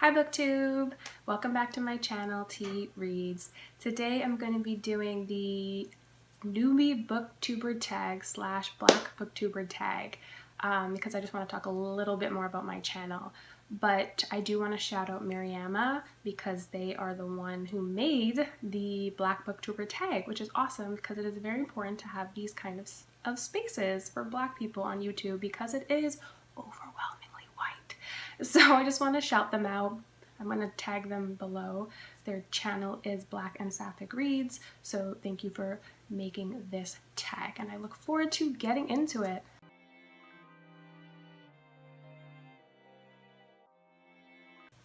Hi Booktube! Welcome back to my channel, T Reads. Today I'm going to be doing the Newbie Booktuber tag / Black Booktuber tag because I just want to talk a little bit more about my channel. But I do want to shout out Mariama because they are the one who made the Black Booktuber tag, which is awesome because it is very important to have these kind of spaces for Black people on YouTube because it is overwhelmingly white. So I just want to shout them out. I'm going to tag them below. Their channel is Black and Sapphic Reads, so thank you for making this tag, and I look forward to getting into it.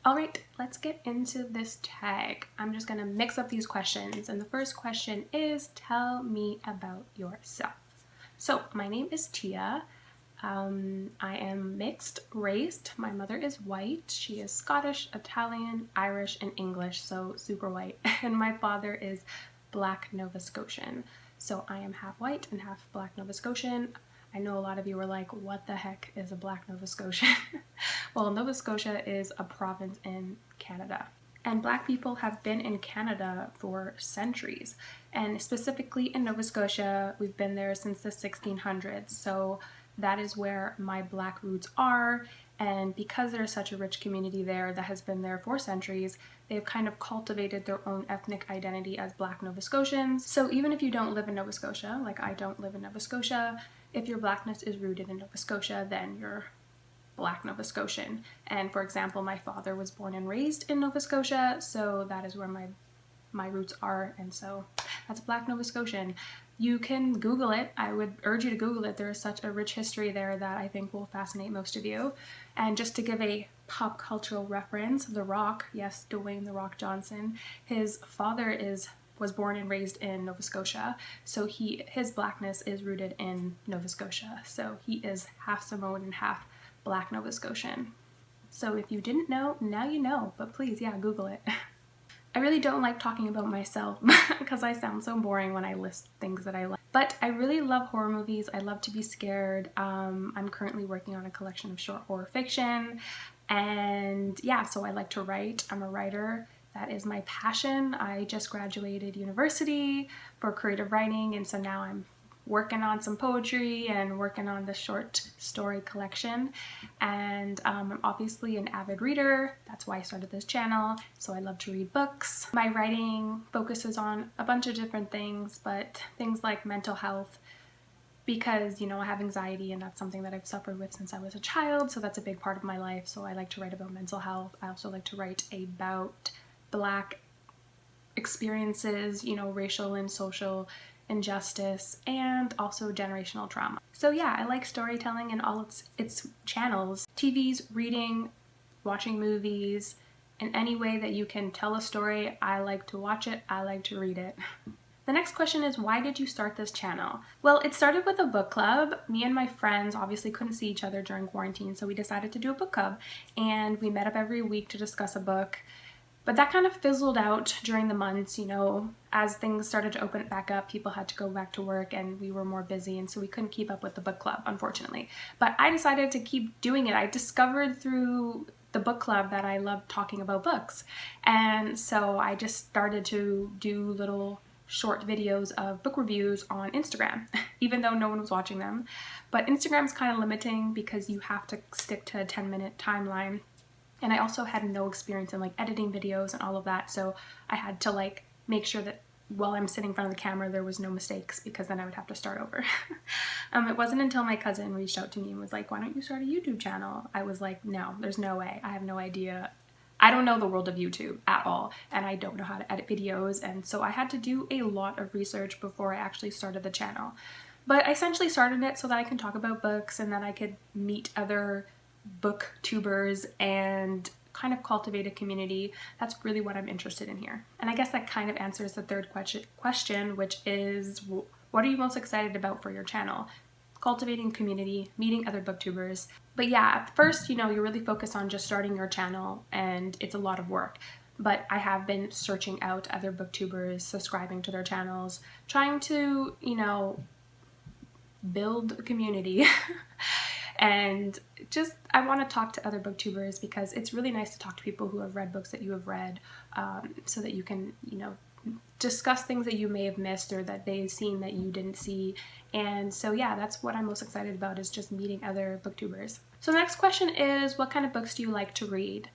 Alright, let's get into this tag. I'm just going to mix up these questions, and the first question is, tell me about yourself. So, my name is Tia. I am mixed race. My mother is white. She is Scottish, Italian, Irish, and English, so super white. And my father is Black Nova Scotian. So I am half white and half Black Nova Scotian. I know a lot of you were like, what the heck is a Black Nova Scotian? Well, Nova Scotia is a province in Canada. And Black people have been in Canada for centuries. And specifically in Nova Scotia, we've been there since the 1600s. So that is where my Black roots are, and because there's such a rich community there that has been there for centuries, they've kind of cultivated their own ethnic identity as Black Nova Scotians. So even if you don't live in Nova Scotia, like I don't live in Nova Scotia, if your Blackness is rooted in Nova Scotia, then you're Black Nova Scotian. And for example, my father was born and raised in Nova Scotia, so that is where my roots are, and so that's Black Nova Scotian. You can Google it. I would urge you to Google it. There is such a rich history there that I think will fascinate most of you. And just to give a pop cultural reference, The Rock, yes, Dwayne "The Rock" Johnson, his father was born and raised in Nova Scotia, so his Blackness is rooted in Nova Scotia. So he is half Samoan and half Black Nova Scotian. So if you didn't know, now you know, but please, yeah, Google it. I really don't like talking about myself because I sound so boring when I list things that I like. But I really love horror movies. I love to be scared. I'm currently working on a collection of short horror fiction. And yeah, so I like to write. I'm a writer. That is my passion. I just graduated university for creative writing, and so now I'm working on some poetry and working on the short story collection. And I'm obviously an avid reader. That's why I started this channel. So I love to read books. My writing focuses on a bunch of different things, but things like mental health, because, you know, I have anxiety and that's something that I've suffered with since I was a child. So that's a big part of my life. So I like to write about mental health. I also like to write about Black experiences, you know, racial and social injustice, and also generational trauma. So yeah, I like storytelling in all its channels. TVs, reading, watching movies, in any way that you can tell a story, I like to watch it, I like to read it. The next question is, why did you start this channel? Well, it started with a book club. Me and my friends obviously couldn't see each other during quarantine, so we decided to do a book club, and we met up every week to discuss a book. But that kind of fizzled out during the months, you know, as things started to open back up, people had to go back to work and we were more busy, and so we couldn't keep up with the book club, unfortunately. But I decided to keep doing it. I discovered through the book club that I loved talking about books. And so I just started to do little short videos of book reviews on Instagram, even though no one was watching them. But Instagram's kind of limiting because you have to stick to a 10-minute timeline. And I also had no experience in like editing videos and all of that, so I had to like make sure that while I'm sitting in front of the camera there was no mistakes, because then I would have to start over. It wasn't until my cousin reached out to me and was like, why don't you start a YouTube channel? I was like, no, there's no way. I have no idea. I don't know the world of YouTube at all, and I don't know how to edit videos, and so I had to do a lot of research before I actually started the channel. But I essentially started it so that I can talk about books and that I could meet other booktubers and kind of cultivate a community. That's really what I'm interested in here. And I guess that kind of answers the third question, which is, what are you most excited about for your channel? Cultivating community, meeting other booktubers. But yeah, at first, you know, you're really focused on just starting your channel and it's a lot of work. But I have been searching out other booktubers, subscribing to their channels, trying to, you know, build a community. And just, I want to talk to other booktubers because it's really nice to talk to people who have read books that you have read, so that you can, you know, discuss things that you may have missed or that they've seen that you didn't see. And so yeah, that's what I'm most excited about, is just meeting other booktubers. So the next question is, what kind of books do you like to read?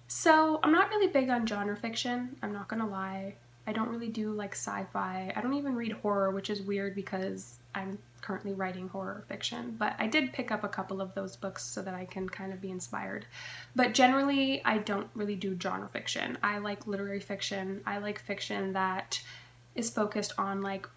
So I'm not really big on genre fiction, I'm not gonna lie. I don't really do like sci-fi. I don't even read horror, which is weird because I'm currently writing horror fiction, but I did pick up a couple of those books so that I can kind of be inspired. But generally, I don't really do genre fiction. I like literary fiction. I like fiction that is focused on like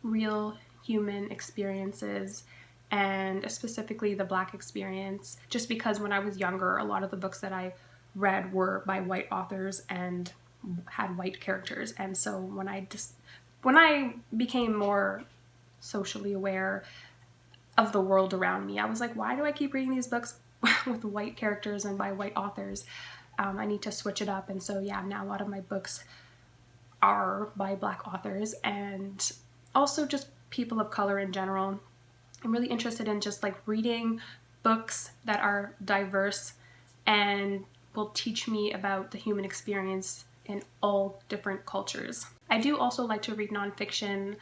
real human experiences, and specifically the Black experience, just because when I was younger, a lot of the books that I read were by white authors and had white characters. And so when I became more socially aware of the world around me, I was like, why do I keep reading these books with white characters and by white authors? I need to switch it up. And so yeah, now a lot of my books are by Black authors and also just people of color in general. I'm really interested in just like reading books that are diverse and will teach me about the human experience in all different cultures. I do also like to read nonfiction,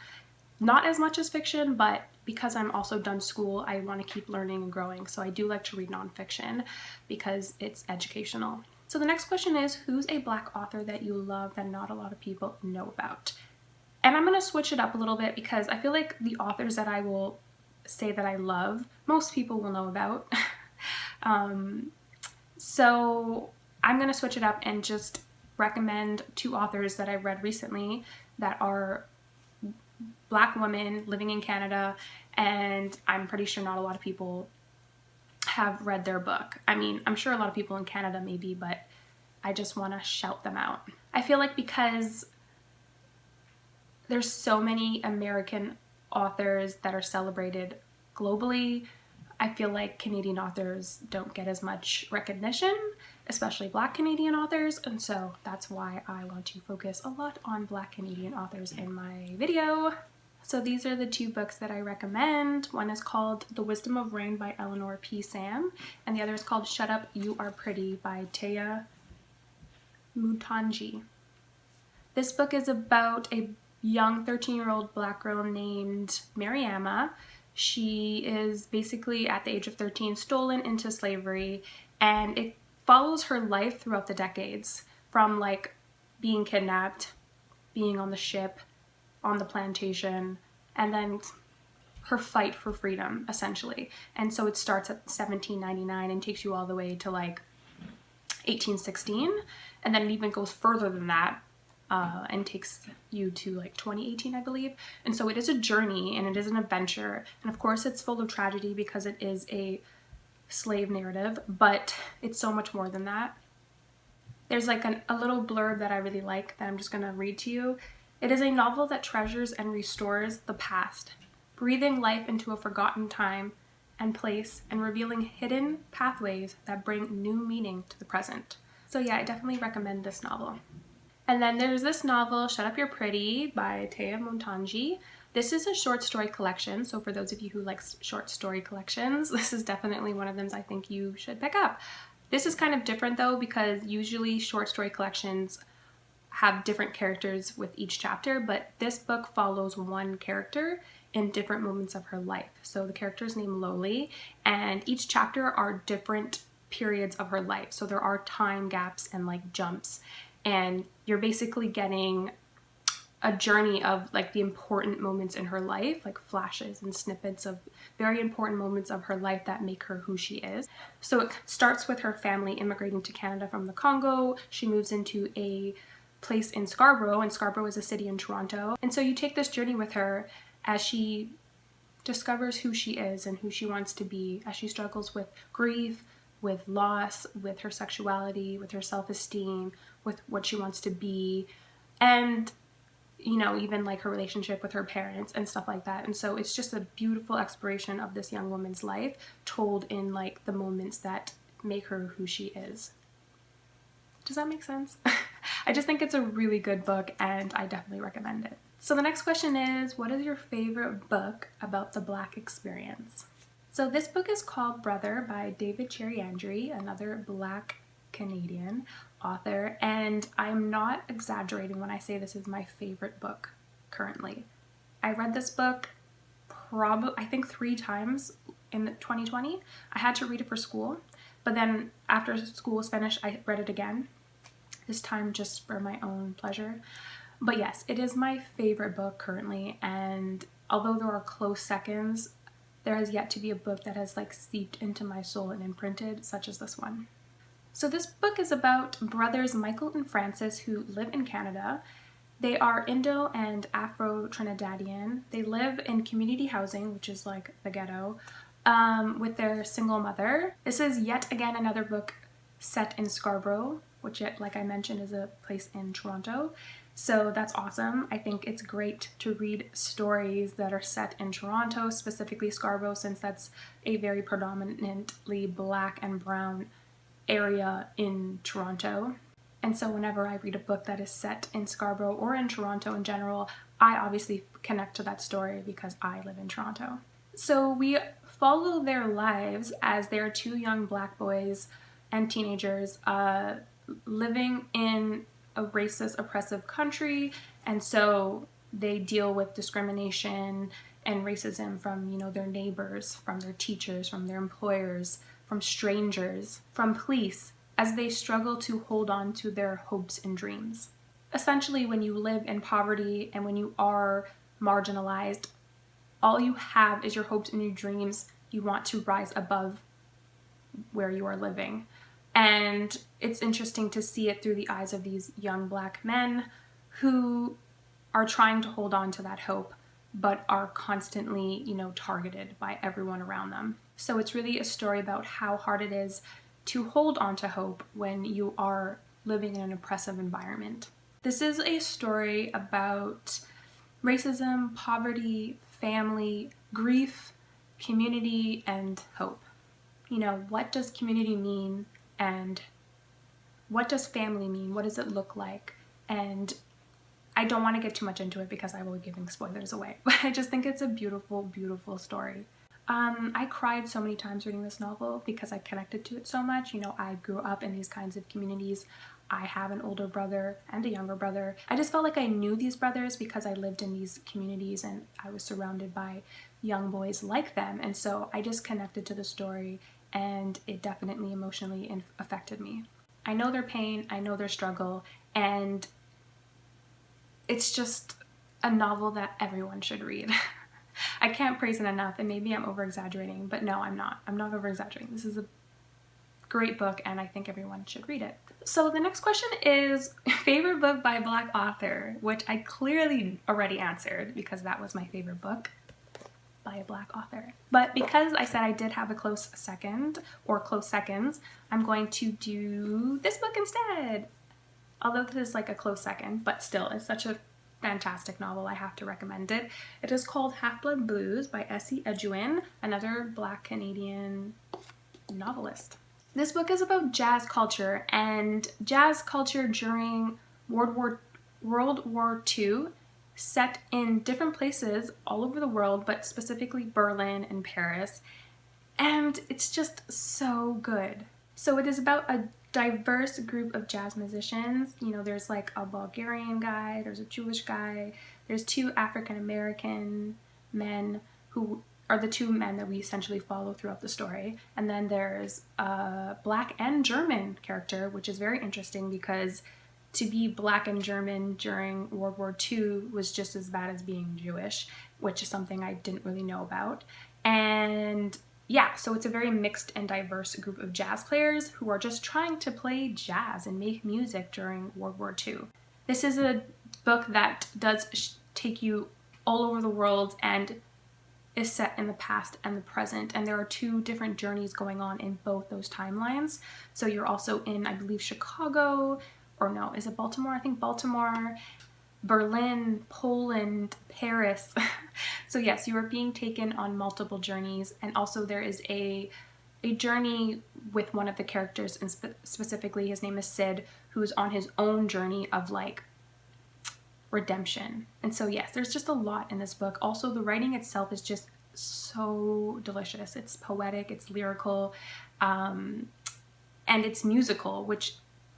not as much as fiction, but because I'm also done school, I want to keep learning and growing. So I do like to read nonfiction because it's educational. So the next question is, who's a Black author that you love that not a lot of people know about? And I'm going to switch it up a little bit because I feel like the authors that I will say that I love, most people will know about. So I'm going to switch it up and just recommend two authors that I read recently that are Black women living in Canada, and I'm pretty sure not a lot of people have read their book. I mean, I'm sure a lot of people in Canada maybe, but I just want to shout them out. I feel like because there's so many American authors that are celebrated globally, I feel like Canadian authors don't get as much recognition, especially Black Canadian authors, and so that's why I want to focus a lot on Black Canadian authors in my video. So these are the two books that I recommend. One is called The Wisdom of Rain by Eleanor P. Sam, and the other is called Shut Up, You Are Pretty by Mutonji. This book is about a young 13-year-old Black girl named Mariama. She is basically at the age of 13 stolen into slavery, and it follows her life throughout the decades, from like being kidnapped, being on the ship, on the plantation, and then her fight for freedom, essentially. And so it starts at 1799 and takes you all the way to like 1816, and then it even goes further than that. And takes you to like 2018, I believe. And so it is a journey and it is an adventure. And of course it's full of tragedy because it is a slave narrative, but it's so much more than that. There's like a little blurb that I really like that I'm just gonna read to you. It is a novel that treasures and restores the past, breathing life into a forgotten time and place and revealing hidden pathways that bring new meaning to the present. So yeah, I definitely recommend this novel. And then there's this novel, Shut Up, You're Pretty by Mutonji. This is a short story collection, so for those of you who like short story collections, this is definitely one of them I think you should pick up. This is kind of different though, because usually short story collections have different characters with each chapter, but this book follows one character in different moments of her life. So the character is named Loli, and each chapter are different periods of her life. So there are time gaps and like jumps. And you're basically getting a journey of like the important moments in her life, like flashes and snippets of very important moments of her life that make her who she is. So it starts with her family immigrating to Canada from the Congo. She moves into a place in Scarborough, and Scarborough is a city in Toronto. And so you take this journey with her as she discovers who she is and who she wants to be, as she struggles with grief, with loss, with her sexuality, with her self-esteem, with what she wants to be, and you know, even like her relationship with her parents and stuff like that. And so it's just a beautiful exploration of this young woman's life told in like the moments that make her who she is. Does that make sense? I just think it's a really good book and I definitely recommend it. So the next question is, what is your favorite book about the Black experience? So this book is called Brother by David Chariandy, another Black Canadian author, and I'm not exaggerating when I say this is my favorite book currently. I read this book probably, I think 3 times in 2020. I had to read it for school, but then after school was finished, I read it again, this time just for my own pleasure. But yes, it is my favorite book currently, and although there are close seconds, there has yet to be a book that has like seeped into my soul and imprinted, such as this one. So this book is about brothers Michael and Francis who live in Canada. They are Indo and Afro-Trinidadian. They live in community housing, which is like the ghetto, with their single mother. This is yet again another book set in Scarborough, which, yet, like I mentioned, is a place in Toronto. So that's awesome. I think it's great to read stories that are set in Toronto, specifically Scarborough, since that's a very predominantly Black and brown area in Toronto. And so whenever I read a book that is set in Scarborough or in Toronto in general, I obviously connect to that story because I live in Toronto. So we follow their lives as they are 2 young Black boys and teenagers living in a racist, oppressive country, and so they deal with discrimination and racism from, you know, their neighbors, from their teachers, from their employers, from strangers, from police, as they struggle to hold on to their hopes and dreams. Essentially, when you live in poverty and when you are marginalized, all you have is your hopes and your dreams. You want to rise above where you are living. And it's interesting to see it through the eyes of these young Black men who are trying to hold on to that hope, but are constantly, you know, targeted by everyone around them. So it's really a story about how hard it is to hold on to hope when you are living in an oppressive environment. This is a story about racism, poverty, family, grief, community, and hope. You know, what does community mean? And what does family mean? What does it look like? And I don't want to get too much into it because I will be giving spoilers away, but I just think it's a beautiful, beautiful story. I cried so many times reading this novel because I connected to it so much. You know, I grew up in these kinds of communities. I have an older brother and a younger brother. I just felt like I knew these brothers because I lived in these communities and I was surrounded by young boys like them. And so I just connected to the story, and it definitely emotionally affected me. I know their pain, I know their struggle, and it's just a novel that everyone should read. I can't praise it enough, and maybe I'm over-exaggerating, but no, I'm not. I'm not over-exaggerating. This is a great book, and I think everyone should read it. So the next question is favorite book by Black author, which I clearly already answered because that was my favorite book by a Black author. But because I said I did have a close second, or close seconds, I'm going to do this book instead. Although this is like a close second, but still, it's such a fantastic novel, I have to recommend it. It is called Half-Blood Blues by Essie, Eduan, another Black Canadian novelist. This book is about jazz culture, and jazz culture during World War II, set in different places all over the world, but specifically Berlin and Paris, and it's just so good. So it is about a diverse group of jazz musicians. You know, there's like a Bulgarian guy, there's a Jewish guy, there's 2 African American men who are the 2 men that we essentially follow throughout the story. And then there's a Black and German character, which is very interesting because to be Black and German during World War II was just as bad as being Jewish, which is something I didn't really know about. And yeah, so it's a very mixed and diverse group of jazz players who are just trying to play jazz and make music during World War II. This is a book that does take you all over the world and is set in the past and the present, and there are 2 different journeys going on in both those timelines. So you're also in, I believe, Chicago, or no, is it Baltimore? I think Baltimore, Berlin, Poland, Paris. So yes, you are being taken on multiple journeys, and also there is a journey with one of the characters, and specifically his name is Sid, who's on his own journey of like redemption. And so yes, there's just a lot in this book. Also, the writing itself is just so delicious. It's poetic, it's lyrical, and it's musical, which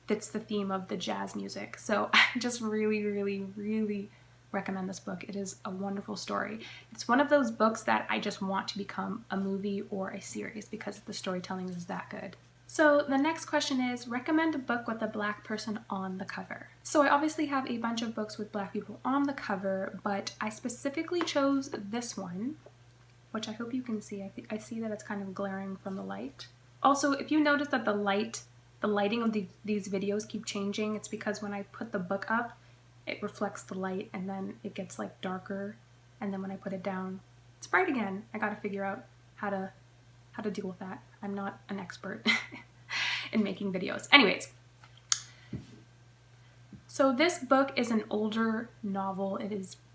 fits the theme of the jazz music. So I just really, really, really recommend this book. It is a wonderful story. It's one of those books that I just want to become a movie or a series because the storytelling is that good. So the next question is, recommend a book with a Black person on the cover. So I obviously have a bunch of books with Black people on the cover, but I specifically chose this one, which I hope you can see. I see that it's kind of glaring from the light. Also, if you notice that the lighting of these videos keep changing, it's because when I put the book up, it reflects the light and then it gets like darker, and then when I put it down, it's bright again. I gotta figure out how to deal with that. I'm not an expert in making videos. Anyways, so this book is an older novel. It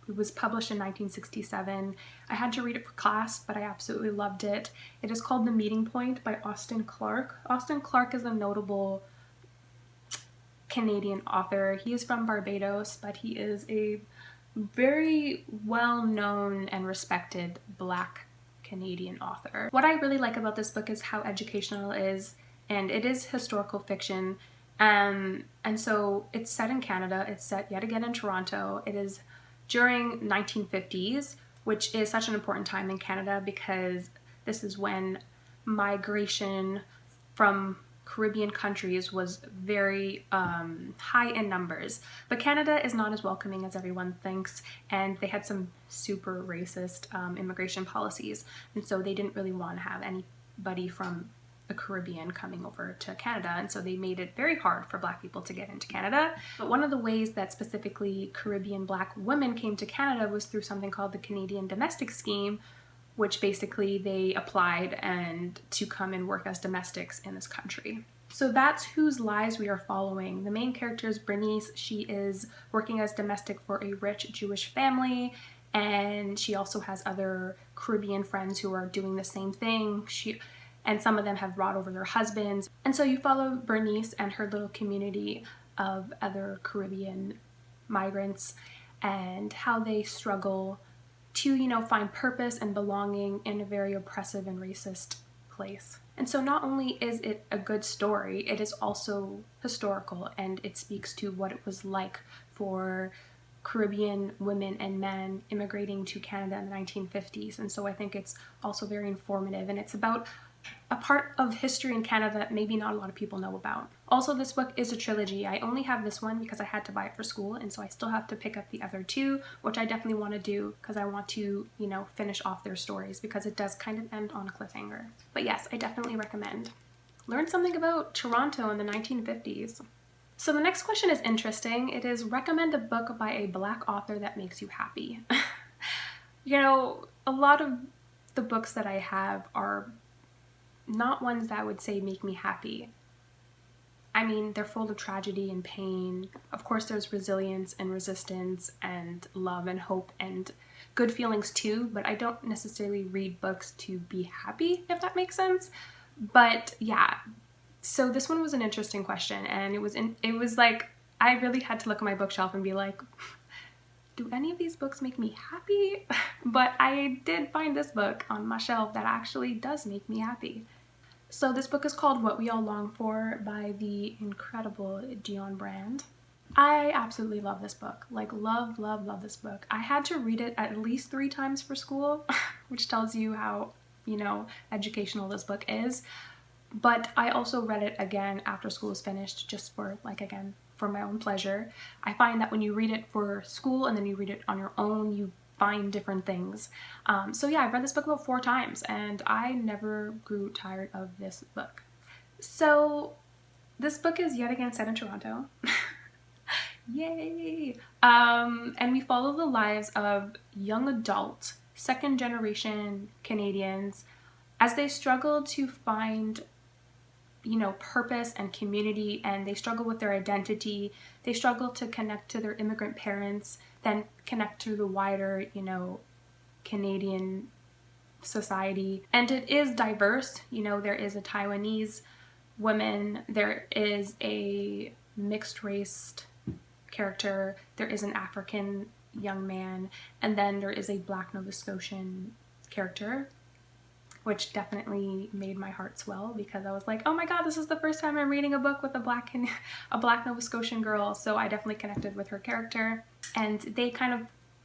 was published in 1967. I had to read it for class, but I absolutely loved it. It is called The Meeting Point by Austen Clarke. Austen Clarke is a notable Canadian author. He is from Barbados, but he is a very well-known and respected Black Canadian author. What I really like about this book is how educational it is, and it is historical fiction. And so it's set in Canada. It's set yet again in Toronto. It is during 1950s, which is such an important time in Canada because this is when migration from Caribbean countries was very high in numbers. But Canada is not as welcoming as everyone thinks, and they had some super racist immigration policies, and so they didn't really want to have anybody from the Caribbean coming over to Canada, and so they made it very hard for Black people to get into Canada. But one of the ways that specifically Caribbean Black women came to Canada was through something called the Canadian Domestic Scheme, which basically they applied and to come and work as domestics in this country. So that's whose lives we are following. The main character is Bernice. She is working as domestic for a rich Jewish family, and she also has other Caribbean friends who are doing the same thing. And some of them have brought over their husbands. And so you follow Bernice and her little community of other Caribbean migrants and how they struggle to, you know, find purpose and belonging in a very oppressive and racist place. And so not only is it a good story, it is also historical, and it speaks to what it was like for Caribbean women and men immigrating to Canada in the 1950s. And so I think it's also very informative, and it's about a part of history in Canada that maybe not a lot of people know about. Also, this book is a trilogy. I only have this one because I had to buy it for school, and so I still have to pick up the other two, which I definitely want to do because I want to, you know, finish off their stories because it does kind of end on a cliffhanger. But yes, I definitely recommend. Learn something about Toronto in the 1950s. So the next question is interesting. It is, recommend a book by a Black author that makes you happy. You know, a lot of the books that I have are not ones that I would say make me happy. I mean, they're full of tragedy and pain. Of course, there's resilience and resistance and love and hope and good feelings too, but I don't necessarily read books to be happy, if that makes sense. But yeah, so this one was an interesting question, and it was like, I really had to look at my bookshelf and be like, do any of these books make me happy? But I did find this book on my shelf that actually does make me happy. So this book is called What We All Long For by the incredible Dionne brand. I absolutely love this book. Like, love, love, love this book. I had to read it at least 3 times for school, which tells you how, you know, educational this book is. But I also read it again after school was finished, just for, like, again, for my own pleasure. I find that when you read it for school and then you read it on your own, you find different things. So yeah, I've read this book about 4 times, and I never grew tired of this book. So this book is yet again set in Toronto. Yay! And we follow the lives of young adult, second generation Canadians as they struggle to find, you know, purpose and community, and they struggle with their identity. They struggle to connect to their immigrant parents, then connect to the wider, you know, Canadian society. And it is diverse. You know, there is a Taiwanese woman, there is a mixed race character, there is an African young man, and then there is a Black Nova Scotian character, which definitely made my heart swell because I was like, oh my god, this is the first time I'm reading a book with a Black Nova Scotian girl, so I definitely connected with her character. And they kind of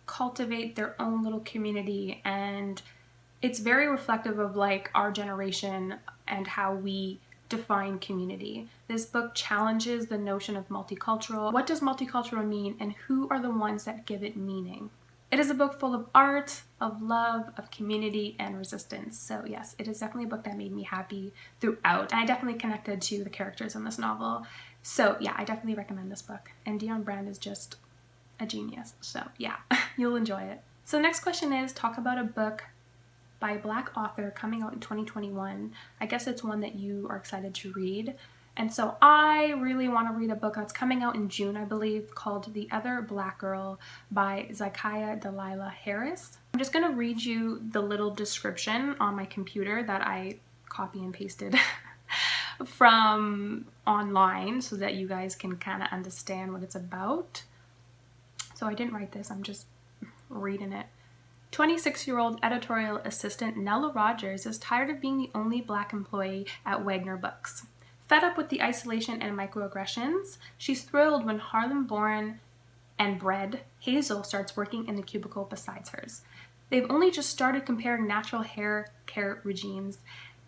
cultivate their own little community, and it's very reflective of like our generation and how we define community. This book challenges the notion of multicultural. What does multicultural mean, and who are the ones that give it meaning? It is a book full of art, of love, of community, and resistance. So yes, it is definitely a book that made me happy throughout. And I definitely connected to the characters in this novel. So yeah, I definitely recommend this book. And Dionne Brand is just a genius. So yeah, you'll enjoy it. So next question is, talk about a book by a Black author coming out in 2021. I guess it's one that you are excited to read. And so I really want to read a book that's coming out in June, I believe, called The Other Black Girl by Zakiya Dalila Harris. I'm just going to read you the little description on my computer that I copy and pasted from online so that you guys can kind of understand what it's about. So I didn't write this, I'm just reading it. 26-year-old editorial assistant Nella Rogers is tired of being the only Black employee at Wagner Books. Fed up with the isolation and microaggressions, she's thrilled when Harlem-born and bred Hazel starts working in the cubicle beside hers. They've only just started comparing natural hair care regimes,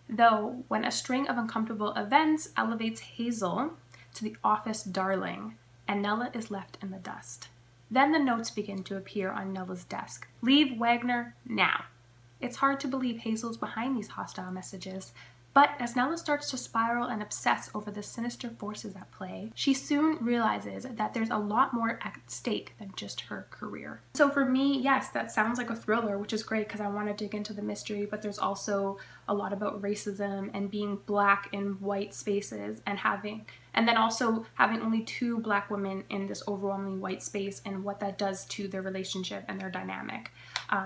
though when a string of uncomfortable events elevates Hazel to the office darling, and Nella is left in the dust. Then the notes begin to appear on Nella's desk. Leave Wagner now. It's hard to believe Hazel's behind these hostile messages, but as Nella starts to spiral and obsess over the sinister forces at play, she soon realizes that there's a lot more at stake than just her career. So for me, yes, that sounds like a thriller, which is great because I want to dig into the mystery, but there's also a lot about racism and being Black in white spaces and then also having only 2 Black women in this overwhelmingly white space and what that does to their relationship and their dynamic.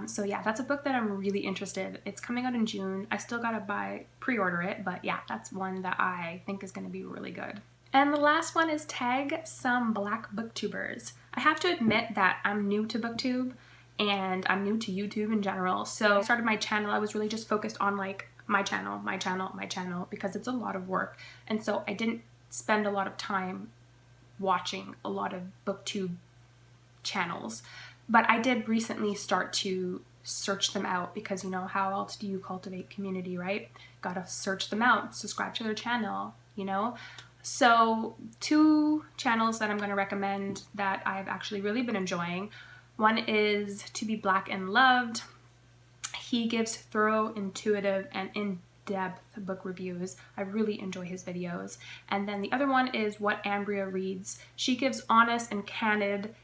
So yeah, that's a book that I'm really interested. It's coming out in June. I still gotta pre-order it, but yeah, that's one that I think is gonna be really good. And the last one is Tag Some Black Booktubers. I have to admit that I'm new to Booktube and I'm new to YouTube in general. So I started my channel, I was really just focused on like my channel, because it's a lot of work. And so I didn't spend a lot of time watching a lot of Booktube channels. But I did recently start to search them out because, you know, how else do you cultivate community, right? Gotta search them out, subscribe to their channel, you know? So 2 channels that I'm going to recommend that I've actually really been enjoying. One is To Be Black and Loved. He gives thorough, intuitive, and in-depth book reviews. I really enjoy his videos. And then the other one is What Ambria Reads. She gives honest and candid,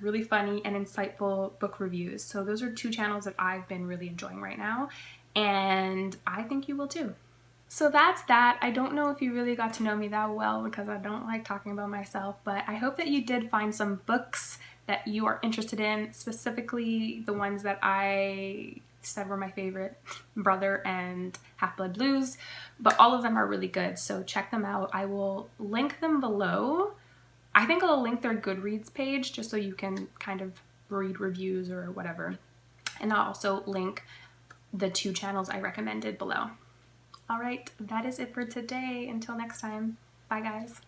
really funny and insightful book reviews. So those are 2 channels that I've been really enjoying right now, and I think you will too. So that's that. I don't know if you really got to know me that well because I don't like talking about myself, but I hope that you did find some books that you are interested in, specifically the ones that I said were my favorite, Brother and Half-Blood Blues, but all of them are really good, so check them out. I will link them below. I think I'll link their Goodreads page just so you can kind of read reviews or whatever. And I'll also link the 2 channels I recommended below. All right, that is it for today. Until next time, bye guys.